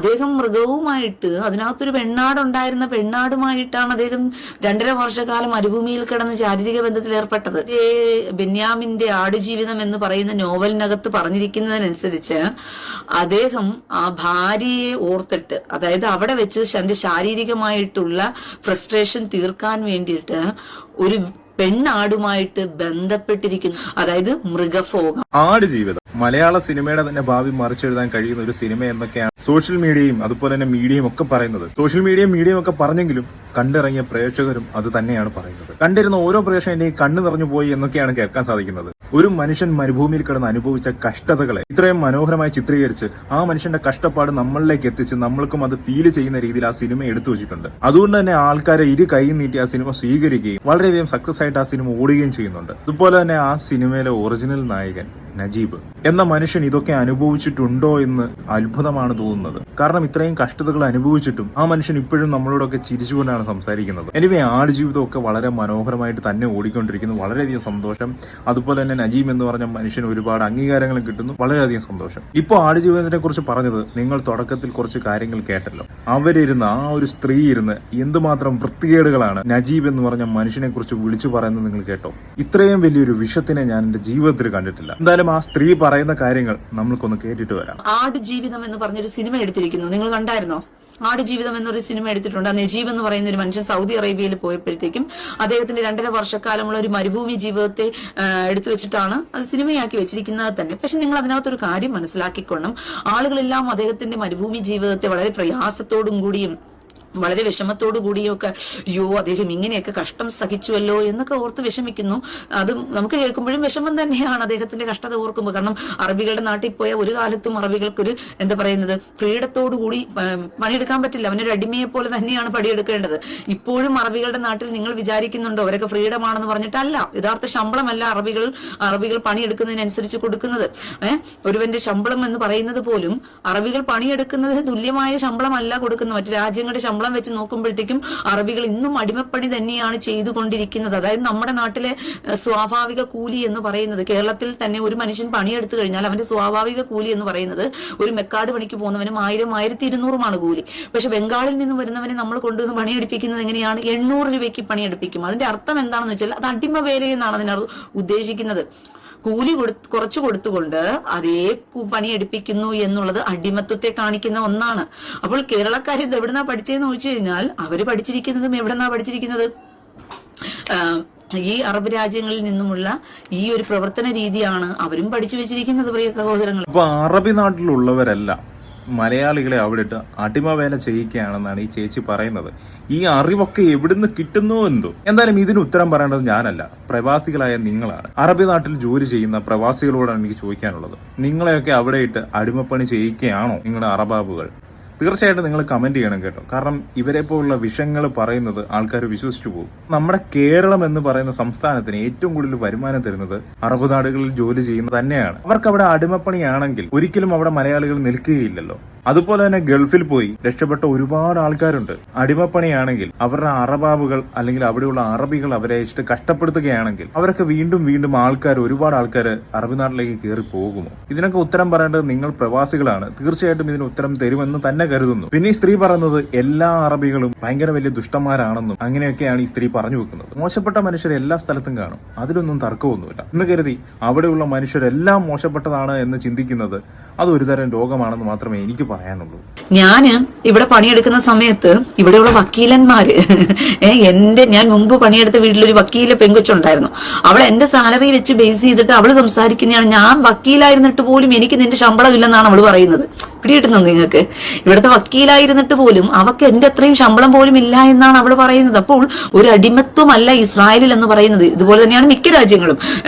അദ്ദേഹം മൃഗവുമായിട്ട് അതിനകത്തൊരു പെണ്ണാടുണ്ടായിരുന്ന പെണ്ണാടുമായിട്ടാണ് അദ്ദേഹം 2.5 വർഷക്കാലം മരുഭൂമിയിൽ കിടന്ന് ശാരീരിക ബന്ധത്തിൽ ഏർപ്പെട്ടത്. ബെന്യാമിന്റെ ആടുജീവിതം എന്ന് പറയുന്ന നോവലിനകത്ത് പറഞ്ഞിരിക്കുന്നതിനനുസരിച്ച് അദ്ദേഹം ആ ഭാര്യയെ ഓർത്തിട്ട്, അതായത് അവിടെ വെച്ച് തന്റെ ശാരീരികമായിട്ടുള്ള ഫ്രസ്ട്രേഷൻ തീർക്കാൻ വേണ്ടിയിട്ട് ഒരു പെണ്ണാടുമായിട്ട് ബന്ധപ്പെട്ടിരിക്കുന്നു. അതായത് മൃഗഭോഗം. ആടുജീവിതം മലയാള സിനിമയുടെ തന്നെ ഭാവി മറിച്ചെഴുതാൻ കഴിയുന്ന ഒരു സിനിമ എന്നൊക്കെയാണ് സോഷ്യൽ മീഡിയയും അതുപോലെ തന്നെ മീഡിയയും ഒക്കെ പറയുന്നത്. സോഷ്യൽ മീഡിയയും ഒക്കെ പറഞ്ഞെങ്കിലും കണ്ടിറങ്ങിയ പ്രേക്ഷകരും അത് തന്നെയാണ് പറയുന്നത്. കണ്ടിരുന്ന ഓരോ പ്രേക്ഷകന്റെയും കണ്ണു നിറഞ്ഞു പോയി എന്നൊക്കെയാണ് കേൾക്കാൻ സാധിക്കുന്നത്. ഒരു മനുഷ്യൻ മരുഭൂമിയിൽ കിടന്ന് അനുഭവിച്ച കഷ്ടതകളെ ഇത്രയും മനോഹരമായി ചിത്രീകരിച്ച് ആ മനുഷ്യന്റെ കഷ്ടപ്പാട് നമ്മളിലേക്ക് എത്തിച്ച് നമ്മൾക്കും അത് ഫീൽ ചെയ്യുന്ന രീതിയിൽ ആ സിനിമ എടുത്തു വെച്ചിട്ടുണ്ട്. അതുകൊണ്ട് തന്നെ ആൾക്കാരെ ഇരു കൈ നീട്ടി ആ സിനിമ സ്വീകരിക്കുകയും വളരെയധികം സക്സസ് ആയിട്ട് ആ സിനിമ ഓടുകയും ചെയ്യുന്നുണ്ട്. അതുപോലെ തന്നെ ആ സിനിമയിലെ ഒറിജിനൽ നായകൻ നജീബ് എന്ന മനുഷ്യൻ ഇതൊക്കെ അനുഭവിച്ചിട്ടുണ്ടോ എന്ന് അത്ഭുതമാണ് തോന്നുന്നത്. കാരണം ഇത്രയും കഷ്ടതകൾ അനുഭവിച്ചിട്ടും ആ മനുഷ്യൻ ഇപ്പോഴും നമ്മളോടൊക്കെ ചിരിച്ചുകൊണ്ടാണ് സംസാരിക്കുന്നത്. എനിവേ ആടുജീവിതമൊക്കെ വളരെ മനോഹരമായിട്ട് തന്നെ ഓടിക്കൊണ്ടിരിക്കുന്നു. വളരെയധികം സന്തോഷം. അതുപോലെ തന്നെ നജീബ് എന്ന് പറഞ്ഞ മനുഷ്യന് ഒരുപാട് അംഗീകാരങ്ങളും കിട്ടുന്നു. വളരെയധികം സന്തോഷം. ഇപ്പോൾ ആടുജീവിതത്തിനെ കുറിച്ച് പറഞ്ഞത് നിങ്ങൾ തുടക്കത്തിൽ കുറച്ച് കാര്യങ്ങൾ കേട്ടല്ലോ. അവരിരുന്ന് ആ ഒരു സ്ത്രീ ഇരുന്ന് എന്തുമാത്രം വൃത്തികേടുകളാണ് നജീബ് എന്ന് പറഞ്ഞ മനുഷ്യനെ കുറിച്ച് വിളിച്ചു പറയുന്നത് നിങ്ങൾ കേട്ടോ. ഇത്രയും വലിയൊരു വിഷത്തിനെ ഞാൻ എന്റെ ജീവിതത്തിൽ കണ്ടിട്ടില്ല. എന്തായാലും ആ സ്ത്രീ പറയുന്ന കാര്യങ്ങൾ നമ്മൾക്കൊന്ന് കേട്ടിട്ട് വരാം. ആടുജീവിതം എന്ന് പറഞ്ഞൊരു സിനിമ എടുത്തിരിക്കുന്നു. നിങ്ങൾ കണ്ടായിരുന്നോ? ആടുജീവിതം എന്നൊരു സിനിമ എടുത്തിട്ടുണ്ട്. നജീബ് എന്ന് പറയുന്ന ഒരു മനുഷ്യൻ സൗദി അറേബ്യയിൽ പോയപ്പോഴത്തേക്കും അദ്ദേഹത്തിന്റെ 2.5 വർഷക്കാലമുള്ള ഒരു മരുഭൂമി ജീവിതത്തെ എടുത്തു വെച്ചിട്ടാണ് അത് സിനിമയാക്കി വെച്ചിരിക്കുന്നത് തന്നെ. പക്ഷെ നിങ്ങൾ അതിനകത്തൊരു കാര്യം മനസ്സിലാക്കിക്കൊള്ളും. ആളുകളെല്ലാം അദ്ദേഹത്തിന്റെ മരുഭൂമി ജീവിതത്തെ വളരെ പ്രയാസത്തോടും കൂടിയും വളരെ വിഷമത്തോടു കൂടിയൊക്കെ അയ്യോ അദ്ദേഹം ഇങ്ങനെയൊക്കെ കഷ്ടം സഹിച്ചുവല്ലോ എന്നൊക്കെ ഓർത്ത് വിഷമിക്കുന്നു. അത് നമുക്ക് കേൾക്കുമ്പോഴും വിഷമം തന്നെയാണ് അദ്ദേഹത്തിന്റെ കഷ്ടത ഓർക്കുമ്പോൾ. കാരണം അറബികളുടെ നാട്ടിൽ പോയ ഒരു കാലത്തും അറബികൾക്കൊരു എന്താ പറയുന്നത് ഫ്രീഡത്തോടു കൂടി പണിയെടുക്കാൻ പറ്റില്ല. അവനൊരു അടിമയെ പോലെ തന്നെയാണ് പണിയെടുക്കേണ്ടത്. ഇപ്പോഴും അറബികളുടെ നാട്ടിൽ നിങ്ങൾ വിചാരിക്കുന്നുണ്ടോ അവരൊക്കെ ഫ്രീഡം ആണെന്ന് പറഞ്ഞിട്ടല്ല. യഥാർത്ഥ ശമ്പളമല്ല അറബികൾ പണിയെടുക്കുന്നതിനനുസരിച്ച് കൊടുക്കുന്നത്. ഒരുവന്റെ ശമ്പളം എന്ന് പറയുന്നത് പോലും അറബികൾ പണിയെടുക്കുന്നതിന് തുല്യമായ ശമ്പളമല്ല കൊടുക്കുന്നത്. മറ്റു രാജ്യങ്ങളുടെ ശമ്പളം വെച്ച് നോക്കുമ്പോഴത്തേക്കും അറബികൾ ഇന്നും അടിമപ്പണി തന്നെയാണ് ചെയ്തുകൊണ്ടിരിക്കുന്നത്. അതായത് നമ്മുടെ നാട്ടിലെ സ്വാഭാവിക കൂലി എന്ന് പറയുന്നത്, കേരളത്തിൽ തന്നെ ഒരു മനുഷ്യൻ പണിയെടുത്തു കഴിഞ്ഞാൽ അവന്റെ സ്വാഭാവിക കൂലി എന്ന് പറയുന്നത് ഒരു മെക്കാട് പണിക്ക് പോകുന്നവനും 1000-1200 കൂലി. പക്ഷെ ബംഗാളിൽ നിന്ന് വരുന്നവനെ നമ്മൾ കൊണ്ടുവന്ന് പണിയെടുപ്പിക്കുന്നത് എങ്ങനെയാണ്? 800 രൂപയ്ക്ക് പണിയെടുപ്പിക്കും. അതിന്റെ അർത്ഥം എന്താണെന്ന് വെച്ചാൽ അത് അടിമ വേല എന്നാണ് അതിനകത്ത് ഉദ്ദേശിക്കുന്നത്. കൂലി കുറച്ചു കൊടുത്തുകൊണ്ട് അതേ പണിയെടുപ്പിക്കുന്നു എന്നുള്ളത് അടിമത്വത്തെ കാണിക്കുന്ന ഒന്നാണ്. അപ്പോൾ കേരളക്കാർ ഇത് എവിടുന്നാ പഠിച്ചതെന്ന് ചോദിച്ചു കഴിഞ്ഞാൽ അവര് പഠിച്ചിരിക്കുന്നതും എവിടെന്നാ പഠിച്ചിരിക്കുന്നത്? ഈ അറബ് രാജ്യങ്ങളിൽ നിന്നുമുള്ള ഈ ഒരു പ്രവർത്തന രീതിയാണ് അവരും പഠിച്ചു വെച്ചിരിക്കുന്നത്. പ്രിയ സഹോദരങ്ങൾ, അപ്പൊ അറബി നാട്ടിലുള്ളവരല്ല മലയാളികളെ അവിടെ ഇട്ട് അടിമവേല ചെയ്യിക്കുകയാണെന്നാണ് ഈ ചേച്ചി പറയുന്നത്. ഈ അറിവൊക്കെ എവിടുന്ന് കിട്ടുന്നോ എന്തോ. എന്തായാലും ഇതിന് ഉത്തരം പറയേണ്ടത് ഞാനല്ല, പ്രവാസികളായ നിങ്ങളാണ്. അറബി നാട്ടിൽ ജോലി ചെയ്യുന്ന പ്രവാസികളോടാണ് എനിക്ക് ചോദിക്കാനുള്ളത്. നിങ്ങളെയൊക്കെ അവിടെ ഇട്ട് അടിമപ്പണി ചെയ്യിക്കുകയാണോ നിങ്ങളുടെ അറബാബുകൾ? തീർച്ചയായിട്ടും നിങ്ങൾ കമന്റ് ചെയ്യണം കേട്ടോ. കാരണം ഇവരെ പോലുള്ള വിഷയങ്ങൾ പറയുന്നത് ആൾക്കാർ വിശ്വസിച്ചു പോകും. നമ്മുടെ കേരളം എന്ന് പറയുന്ന സംസ്ഥാനത്തിന് ഏറ്റവും കൂടുതൽ വരുമാനം തരുന്നത് അറബ് നാടുകളിൽ ജോലി ചെയ്യുന്നത് തന്നെയാണ്. അവർക്ക് അവിടെ അടിമപ്പണിയാണെങ്കിൽ ഒരിക്കലും അവിടെ മലയാളികൾ നിൽക്കുകയില്ലല്ലോ. അതുപോലെ തന്നെ ഗൾഫിൽ പോയി രക്ഷപ്പെട്ട ഒരുപാട് ആൾക്കാരുണ്ട്. അടിമപ്പണിയാണെങ്കിൽ അവരുടെ അറബാബുകൾ അല്ലെങ്കിൽ അവിടെയുള്ള അറബികൾ അവരെ ഇഷ്ട കഷ്ടപ്പെടുത്തുകയാണെങ്കിൽ അവരൊക്കെ വീണ്ടും ഒരുപാട് ആൾക്കാർ അറബി നാട്ടിലേക്ക് കയറി പോകുമോ? ഇതിനൊക്കെ ഉത്തരം പറയേണ്ടത് നിങ്ങൾ പ്രവാസികളാണ്. തീർച്ചയായിട്ടും ഇതിന് ഉത്തരം തരുമെന്ന് തന്നെ കരുതുന്നു. പിന്നെ ഈ സ്ത്രീ പറയുന്നത് എല്ലാ അറബികളും ഭയങ്കര വലിയ ദുഷ്ടന്മാരാണെന്നും അങ്ങനെയൊക്കെയാണ് ഈ സ്ത്രീ പറഞ്ഞു വെക്കുന്നത്. മോശപ്പെട്ട മനുഷ്യർ എല്ലാ സ്ഥലത്തും കാണും, അതിലൊന്നും തർക്കമൊന്നുമില്ല എന്ന് കരുതി അവിടെയുള്ള മനുഷ്യരെല്ലാം മോശപ്പെട്ടതാണ് എന്ന് ചിന്തിക്കുന്നത് അത് ഒരുതരം രോഗമാണെന്ന് മാത്രമേ എനിക്ക് പറയാനുള്ളൂ. ഞാന് ഇവിടെ പണിയെടുക്കുന്ന സമയത്ത് ഇവിടെയുള്ള വക്കീലന്മാര് ഞാൻ മുമ്പ് പണിയെടുത്ത വീട്ടിലൊരു വക്കീല പെങ്കൊച്ചുണ്ടായിരുന്നു. അവൾ എന്റെ സാലറി വെച്ച് ബേസ് ചെയ്തിട്ട് അവള് സംസാരിക്കുന്നതാണ്. ഞാൻ വക്കീലായിരുന്നിട്ട് പോലും എനിക്ക് നിന്റെ ശമ്പളം ഇല്ലെന്നാണ് അവള് പറയുന്നത്. പിടികിട്ടുന്നു നിങ്ങൾക്ക്? ഇവിടുത്തെ വക്കീലായിരുന്നിട്ട് പോലും അവക്ക് എന്റെ അത്രയും ശമ്പളം പോലും ഇല്ല എന്നാണ് അവള് പറയുന്നത്. അപ്പോൾ ഒരു അടിമത്വമല്ല ഇസ്രായേലിൽ എന്ന് പറയുന്നത്. ഇതുപോലെ തന്നെയാണ് മിക്ക രാജ്യങ്ങളും.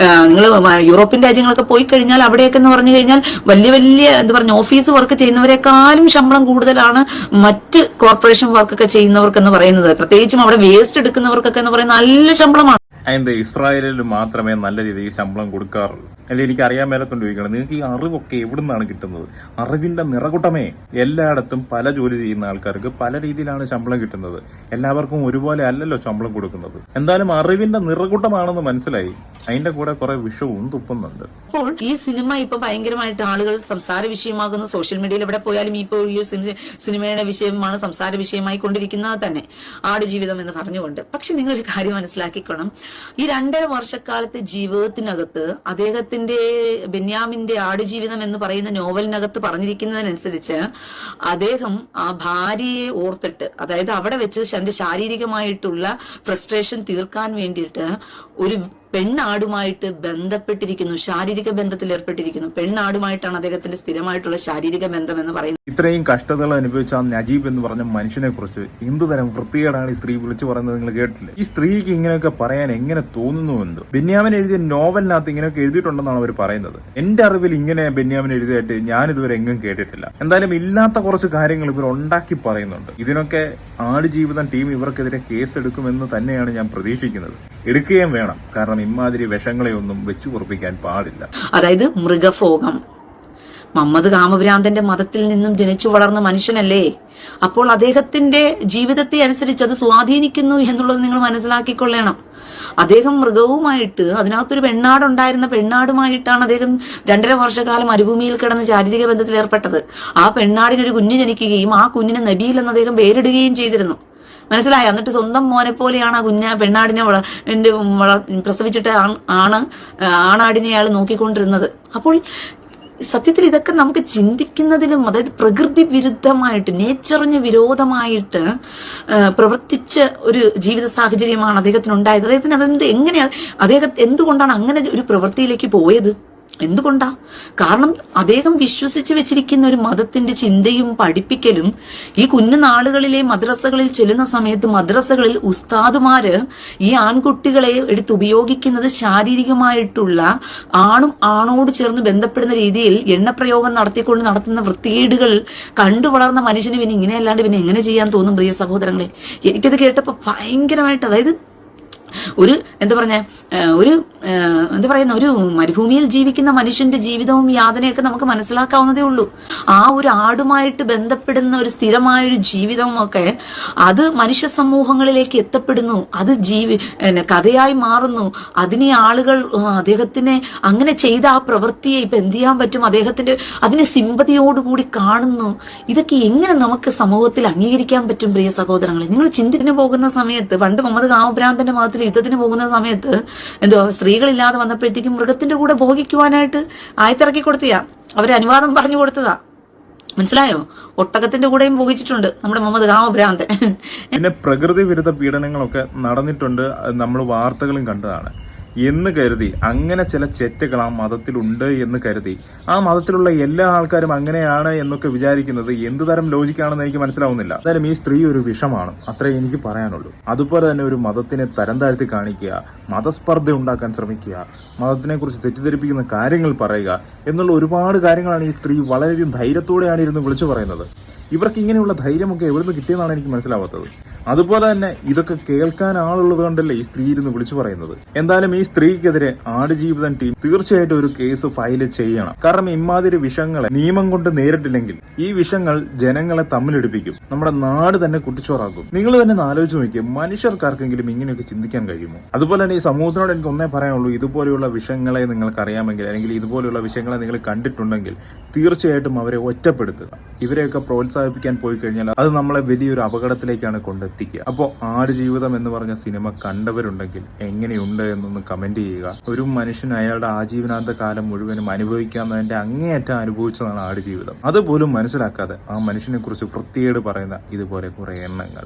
നിങ്ങൾ യൂറോപ്യൻ രാജ്യങ്ങളൊക്കെ പോയി കഴിഞ്ഞാൽ അവിടെയൊക്കെ എന്ന് പറഞ്ഞു കഴിഞ്ഞാൽ വലിയ ഓഫീസ് വർക്ക് ചെയ്യുന്നവരെക്കാളും ശമ്പളം കൂടുതലാണ് മറ്റ് കോർപ്പറേഷൻ വർക്കൊക്കെ ചെയ്യുന്നവർക്കെന്ന് പറയുന്നത്. പ്രത്യേകിച്ചും അവിടെ വേസ്റ്റ് എടുക്കുന്നവർക്കൊക്കെ എന്ന് പറയുന്നത് നല്ല ശമ്പളമാണ്. അതിന്റെ ഇസ്രായേലിൽ മാത്രമേ നല്ല രീതിയിൽ ശമ്പളം കൊടുക്കാറുള്ളൂ. അല്ലെ എനിക്ക് അറിയാൻ മേലത്തോണ്ട് ചോദിക്കണം, നിങ്ങൾക്ക് ഈ അറിവൊക്കെ എവിടെ നിന്നാണ് കിട്ടുന്നത്? അറിവിന്റെ നിറകുട്ടമേ. എല്ലായിടത്തും പല ജോലി ചെയ്യുന്ന ആൾക്കാർക്ക് പല രീതിയിലാണ് ശമ്പളം കിട്ടുന്നത്. എല്ലാവർക്കും ഒരുപോലെ അല്ലല്ലോ ശമ്പളം കൊടുക്കുന്നത്. എന്തായാലും അറിവിന്റെ നിറകുട്ടമാണെന്ന് മനസ്സിലായി. അതിന്റെ കൂടെ കുറെ വിഷവും തുപ്പുന്നുണ്ട്. അപ്പോൾ ഈ സിനിമ ഇപ്പൊ ഭയങ്കരമായിട്ട് ആളുകൾ സംസാര വിഷയമാകുന്നു. സോഷ്യൽ മീഡിയയിൽ എവിടെ പോയാലും ഇപ്പോൾ ഈ സിനിമയുടെ വിഷയമാണ് സംസാര വിഷയമായി കൊണ്ടിരിക്കുന്നത് തന്നെ, ആടുജീവിതം എന്ന് പറഞ്ഞുകൊണ്ട്. പക്ഷെ നിങ്ങളൊരു കാര്യം മനസ്സിലാക്കിക്കണം, ഈ 2.5 വർഷക്കാലത്തെ ജീവിതത്തിനകത്ത് അദ്ദേഹത്തിന്റെ ബെന്യാമിന്റെ ആടുജീവിതം എന്ന് പറയുന്ന നോവലിനകത്ത് പറഞ്ഞിരിക്കുന്നതിനനുസരിച്ച് അദ്ദേഹം ആ ഭാര്യയെ ഓർത്തിട്ട്, അതായത് അവിടെ വെച്ച് തന്റെ ശാരീരികമായിട്ടുള്ള ഫ്രസ്ട്രേഷൻ തീർക്കാൻ വേണ്ടിയിട്ട് ഒരു പെണ്ണാടുമായിട്ട് ബന്ധപ്പെട്ടിരിക്കുന്നു, ശാരീരിക ബന്ധത്തിൽ ഏർപ്പെട്ടിരിക്കുന്നു. പെണ്ണാടുമായിട്ടാണ് അദ്ദേഹത്തിന്റെ സ്ഥിരമായിട്ടുള്ള ശാരീരിക ബന്ധം എന്ന് പറയുന്നത്. ഇത്രയും കഷ്ടതകൾ അനുഭവിച്ച ആ നജീബ് എന്ന് പറഞ്ഞ മനുഷ്യനെ കുറിച്ച് എന്തുതരം വൃത്തികേടാണ് ഈ സ്ത്രീ വിളിച്ചു പറയുന്നത് നിങ്ങൾ കേട്ടില്ലേ? ഈ സ്ത്രീക്ക് ഇങ്ങനെയൊക്കെ പറയാൻ എങ്ങനെ തോന്നുന്നുവെന്തോ. ബെന്യാമിൻ എഴുതിയ നോവലിനകത്ത് ഇങ്ങനെയൊക്കെ എഴുതിയിട്ടുണ്ടെന്നാണ് അവർ പറയുന്നത്. എന്റെ അറിവിൽ ഇങ്ങനെ ബെന്യാമിൻ എഴുതിയായിട്ട് ഞാൻ ഇതുവരെ എങ്ങും കേട്ടിട്ടില്ല. എന്തായാലും ഇല്ലാത്ത കുറച്ച് കാര്യങ്ങൾ ഇവർ ഉണ്ടാക്കി പറയുന്നുണ്ട്. ഇതിനൊക്കെ ആടുജീവിതം ടീം ഇവർക്കെതിരെ കേസ് എടുക്കുമെന്ന് തന്നെയാണ് ഞാൻ പ്രതീക്ഷിക്കുന്നത്. എടുക്കുകയും വേണം, കാരണം ഇമാതിരി വിഷങ്ങളെ ഒന്നും വെച്ചു പൊറപ്പിക്കാൻ പാടില്ല. അതായത് മൃഗഭോഗം. മുഹമ്മദ് കാമഭ്രാന്തന്റെ മതത്തിൽ നിന്നും ജനിച്ചു വളർന്ന മനുഷ്യനല്ലേ? അപ്പോൾ അദ്ദേഹത്തിന്റെ ജീവിതത്തെ അനുസരിച്ച് അത് സ്വാധീനിക്കുന്നു എന്നുള്ളത് നിങ്ങൾ മനസ്സിലാക്കിക്കൊള്ളണം. അദ്ദേഹം മൃഗവുമായിട്ട്, അതിനകത്തൊരു പെണ്ണാടുണ്ടായിരുന്ന പെണ്ണാടുമായിട്ടാണ് അദ്ദേഹം 2.5 വർഷക്കാലം മരുഭൂമിയിൽ കിടന്ന് ശാരീരിക ബന്ധത്തിൽ ഏർപ്പെട്ടത്. ആ പെണ്ണാടിനൊരു കുഞ്ഞ് ജനിക്കുകയും ആ കുഞ്ഞിന് നബീൽ എന്ന് അദ്ദേഹം പേരിടുകയും ചെയ്തിരുന്നു. മനസ്സിലായോ? എന്നിട്ട് സ്വന്തം മോനെ പോലെയാണ് ആ പെണ്ണാടിനെ പ്രസവിച്ചിട്ട് ആണാടിനെ അയാൾ നോക്കിക്കൊണ്ടിരുന്നത്. അപ്പോൾ സത്യത്തിൽ ഇതൊക്കെ നമുക്ക് ചിന്തിക്കുന്നതിലും, അതായത് പ്രകൃതി വിരുദ്ധമായിട്ട്, നേച്ചറിന് വിരോധമായിട്ട് പ്രവർത്തിച്ച ഒരു ജീവിത സാഹചര്യമാണ് അദ്ദേഹത്തിനുണ്ടായത്. അദ്ദേഹത്തിന് അദ്ദേഹം എന്തുകൊണ്ടാണ് അങ്ങനെ ഒരു പ്രവൃത്തിയിലേക്ക് പോയത്? എന്തുകൊണ്ടാ? കാരണം അദ്ദേഹം വിശ്വസിച്ച് വെച്ചിരിക്കുന്ന ഒരു മതത്തിന്റെ ചിന്തയും പഠിപ്പിക്കലും ഈ കുഞ്ഞുനാളുകളിലെ മദ്രസകളിൽ ചെല്ലുന്ന സമയത്ത് മദ്രസകളിൽ ഉസ്താദുമാര് ഈ ആൺകുട്ടികളെ എടുത്തുപയോഗിക്കുന്നത് ശാരീരികമായിട്ടുള്ള ആണോട് ചേർന്ന് ബന്ധപ്പെടുന്ന രീതിയിൽ എണ്ണപ്രയോഗം നടത്തിക്കൊണ്ട് നടത്തുന്ന വൃത്തികേടുകൾ കണ്ടു വളർന്ന മനുഷ്യന് പിന്നെ ഇങ്ങനെയല്ലാണ്ട് പിന്നെ എങ്ങനെ ചെയ്യാൻ തോന്നും? പ്രിയ സഹോദരങ്ങളെ, എനിക്കത് കേട്ടപ്പോ ഭയങ്കരമായിട്ട്, അതായത് ഒരു മരുഭൂമിയിൽ ജീവിക്കുന്ന മനുഷ്യന്റെ ജീവിതവും യാതനയൊക്കെ നമുക്ക് മനസ്സിലാക്കാവുന്നതേ ഉള്ളൂ. ആ ഒരു ആടുമായിട്ട് ബന്ധപ്പെടുന്ന ഒരു സ്ഥിരമായ ഒരു ജീവിതവും ഒക്കെ അത് മനുഷ്യ സമൂഹങ്ങളിലേക്ക് എത്തപ്പെടുന്നു. അത് കഥയായി മാറുന്നു. അതിനെ ആളുകൾ അദ്ദേഹത്തിനെ അങ്ങനെ ചെയ്ത ആ പ്രവൃത്തിയെ ഇപ്പൊ എന്ത് ചെയ്യാൻ പറ്റും? അതിനെ സിമ്പതിയോടുകൂടി കാണുന്നു. ഇതൊക്കെ എങ്ങനെ നമുക്ക് സമൂഹത്തിൽ അംഗീകരിക്കാൻ പറ്റും? പ്രിയ സഹോദരങ്ങളെ, നിങ്ങൾ ചിന്തിന് പോകുന്ന സമയത്ത്, പണ്ട് മുഹമ്മദ് കാമഭ്രാന്തന്റെ മതത്തിൽ യുദ്ധത്തിന് പോകുന്ന സമയത്ത് സ്ത്രീകളില്ലാതെ വന്നപ്പോഴത്തേക്കും മൃഗത്തിന്റെ കൂടെ ഭോഗിക്കുവാനായിട്ട് ആയത്തിറക്കി കൊടുത്തിയാ, അവര് അനുവാദം പറഞ്ഞു കൊടുത്തതാ. മനസ്സിലായോ? ഒട്ടകത്തിന്റെ കൂടെയും ഭോഗിച്ചിട്ടുണ്ട് നമ്മുടെ മുഹമ്മദ് കാമഭ്രാന്തൻ. പിന്നെ പ്രകൃതി വിരുദ്ധ പീഡനങ്ങളൊക്കെ നടന്നിട്ടുണ്ട്, നമ്മൾ വാർത്തകളും കണ്ടതാണ് എന്ന് കരുതി, അങ്ങനെ ചില ചെറ്റുകൾ ആ മതത്തിലുണ്ട് എന്ന് കരുതി ആ മതത്തിലുള്ള എല്ലാ ആൾക്കാരും അങ്ങനെയാണ് എന്നൊക്കെ വിചാരിക്കുന്നത് എന്തുതരം ലോജിക്കാണെന്ന് എനിക്ക് മനസ്സിലാവുന്നില്ല. എന്തായാലും ഈ സ്ത്രീ ഒരു വിഷമാണ്, അത്രേ എനിക്ക് പറയാനുള്ളൂ. അതുപോലെ തന്നെ ഒരു മതത്തിനെ തരം താഴ്ത്തി കാണിക്കുക, മതസ്പർദ്ധ ഉണ്ടാക്കാൻ ശ്രമിക്കുക, മതത്തിനെ കുറിച്ച് തെറ്റിദ്ധരിപ്പിക്കുന്ന കാര്യങ്ങൾ പറയുക എന്നുള്ള ഒരുപാട് കാര്യങ്ങളാണ് ഈ സ്ത്രീ വളരെയധികം ധൈര്യത്തോടെയാണ് ഇരുന്ന് വിളിച്ചു പറയുന്നത്. ഇവർക്ക് ഇങ്ങനെയുള്ള ധൈര്യമൊക്കെ എവിടുന്ന് കിട്ടിയെന്നാണ് എനിക്ക് മനസ്സിലാവാത്തത്. അതുപോലെ തന്നെ ഇതൊക്കെ കേൾക്കാൻ ആളുള്ളത് കൊണ്ടല്ലേ ഈ സ്ത്രീ ഇരുന്ന് വിളിച്ചു പറയുന്നത്. എന്തായാലും ഈ സ്ത്രീക്കെതിരെ ആടുജീവിതം ടീം തീർച്ചയായിട്ടും ഒരു കേസ് ഫയൽ ചെയ്യണം. കാരണം ഇമാതിരി വിഷങ്ങളെ നിയമം കൊണ്ട് നേരിട്ടില്ലെങ്കിൽ ഈ വിഷങ്ങൾ ജനങ്ങളെ തമ്മിലെടുപ്പിക്കും, നമ്മുടെ നാട് തന്നെ കുട്ടിച്ചോറാക്കും. നിങ്ങൾ തന്നെ ആലോചിച്ച് നോക്കിയാൽ മനുഷ്യർക്കാർക്കെങ്കിലും ഇങ്ങനെയൊക്കെ ചിന്തിക്കാൻ കഴിയുമോ? അതുപോലെ തന്നെ ഈ സമൂഹത്തിനോട് എനിക്ക് ഒന്നേ പറയാനുള്ളൂ, ഇതുപോലെയുള്ള വിഷയങ്ങളെ നിങ്ങൾക്ക് അറിയാമെങ്കിൽ, അല്ലെങ്കിൽ ഇതുപോലെയുള്ള വിഷയങ്ങളെ നിങ്ങൾ കണ്ടിട്ടുണ്ടെങ്കിൽ തീർച്ചയായിട്ടും അവരെ ഒറ്റപ്പെടുത്തുക. ഇവരെയൊക്കെ പ്രോത്സാഹിപ്പിക്കാൻ പോയി കഴിഞ്ഞാൽ അത് നമ്മളെ വലിയൊരു അപകടത്തിലേക്കാണ് കൊണ്ടെത്തിക്കുക. അപ്പോൾ ആടുജീവിതം എന്ന് പറഞ്ഞ സിനിമ കണ്ടവരുണ്ടെങ്കിൽ എങ്ങനെയുണ്ട് എന്നൊന്ന് കമന്റ് ചെയ്യുക. ഒരു മനുഷ്യൻ അയാളുടെ ആജീവനാന്ത കാലം മുഴുവനും അനുഭവിക്കാവുന്നതിന്റെ അങ്ങേയറ്റം അനുഭവിച്ചതാണ് ആടുജീവിതം. അതുപോലും മനസ്സിലാക്കാതെ ആ മനുഷ്യനെ കുറിച്ച് വൃത്തികേട് പറയുന്ന ഇതുപോലെ കുറെ എണ്ണങ്ങൾ.